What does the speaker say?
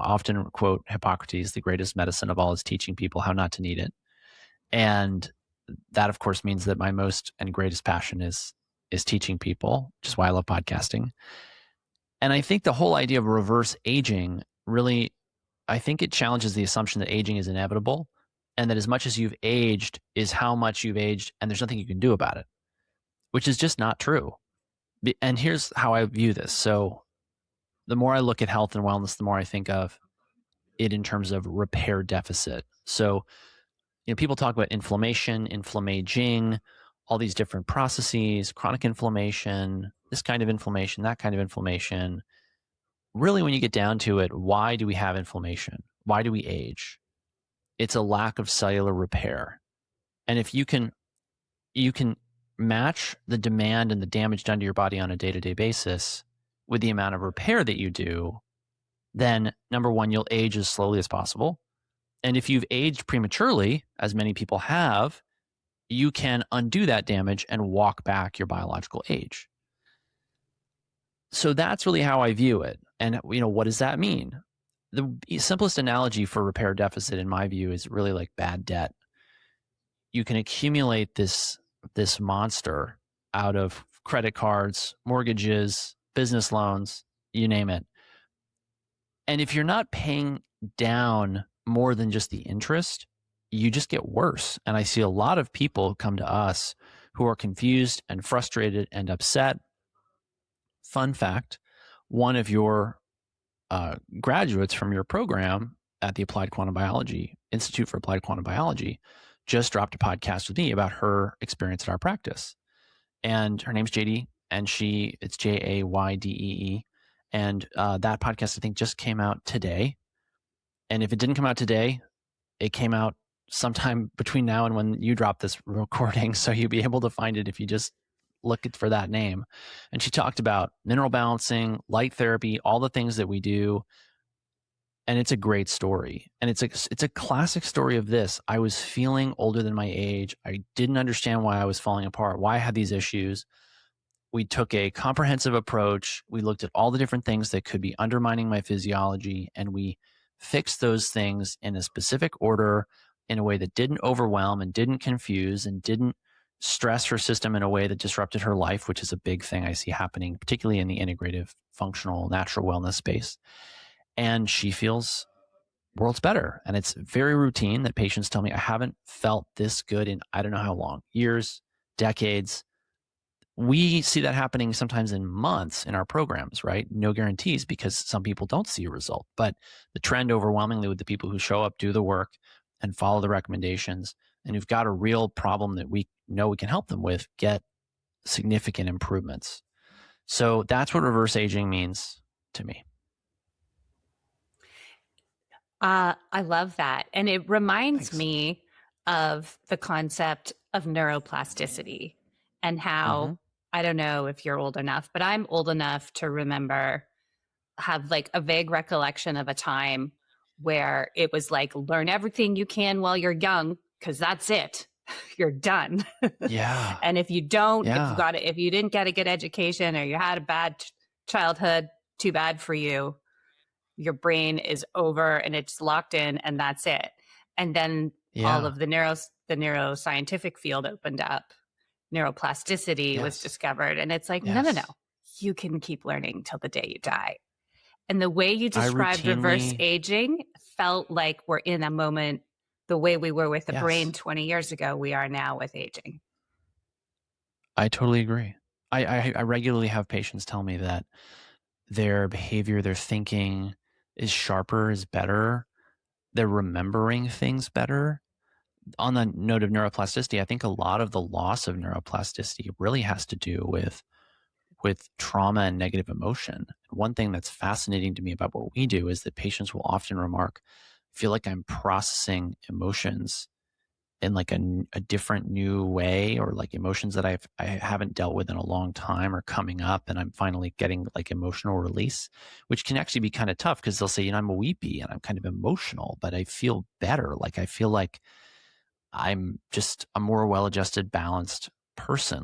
often quote Hippocrates, the greatest medicine of all is teaching people how not to need it. And that, of course, means that my most and greatest passion is teaching people, which is why I love podcasting. And I think the whole idea of reverse aging really, I think it challenges the assumption that aging is inevitable and that as much as you've aged is how much you've aged and there's nothing you can do about it, which is just not true. And here's how I view this. So the more I look at health and wellness, the more I think of it in terms of repair deficit. So, people talk about inflammation, inflammaging, all these different processes, chronic inflammation, this kind of inflammation, that kind of inflammation. Really, when you get down to it, why do we have inflammation? Why do we age? It's a lack of cellular repair. And if you can match the demand and the damage done to your body on a day-to-day basis with the amount of repair that you do, then number one, you'll age as slowly as possible. And if you've aged prematurely, as many people have, you can undo that damage and walk back your biological age. So that's really how I view it. And what does that mean? The simplest analogy for repair deficit, in my view, is really like bad debt. You can accumulate this monster out of credit cards, mortgages, business loans, you name it. And if you're not paying down more than just the interest, you just get worse. And I see a lot of people come to us who are confused and frustrated and upset. Fun fact, one of your graduates from your program at the Applied Quantum Biology Institute for Applied Quantum Biology just dropped a podcast with me about her experience at our practice. And her name's JD, and it's Jaydee. And that podcast, I think, just came out today. And if it didn't come out today, it came out sometime between now and when you drop this recording. So you'll be able to find it if you just look for that name. And she talked about mineral balancing, light therapy, all the things that we do. And it's a great story. And it's a classic story of this. I was feeling older than my age. I didn't understand why I was falling apart, why I had these issues. We took a comprehensive approach. We looked at all the different things that could be undermining my physiology, and we fixed those things in a specific order in a way that didn't overwhelm and didn't confuse and didn't stress her system in a way that disrupted her life, which is a big thing I see happening, particularly in the integrative, functional, natural wellness space. And she feels worlds better. And it's very routine that patients tell me, I haven't felt this good in I don't know how long, years, decades. We see that happening sometimes in months in our programs, right? No guarantees, because some people don't see a result. But the trend overwhelmingly with the people who show up, do the work, and follow the recommendations, and who've got a real problem that we know we can help them with, get significant improvements. So that's what reverse aging means to me. I love that. And it reminds me of the concept of neuroplasticity and how, I don't know if you're old enough, but I'm old enough to have like a vague recollection of a time where it was like, learn everything you can while you're young, because that's it. You're done. Yeah. And if you don't, if you didn't get a good education or you had a bad childhood, too bad for you. Your brain is over and it's locked in, and that's it. And then all of the neuroscientific field opened up. Neuroplasticity was discovered, and it's like, no, you can keep learning till the day you die. And the way you described reverse aging felt like we're in a moment, the way we were with the brain 20 years ago, we are now with aging. I totally agree. I regularly have patients tell me that their behavior, their thinking is sharper, is better. They're remembering things better. On the note of neuroplasticity, I think a lot of the loss of neuroplasticity really has to do with trauma and negative emotion. One thing that's fascinating to me about what we do is that patients will often remark, feel like I'm processing emotions in like a different new way, or like emotions that I haven't dealt with in a long time are coming up, and I'm finally getting like emotional release, which can actually be kind of tough because they'll say, I'm weepy and I'm kind of emotional, but I feel better. Like I feel like I'm just a more well-adjusted, balanced person.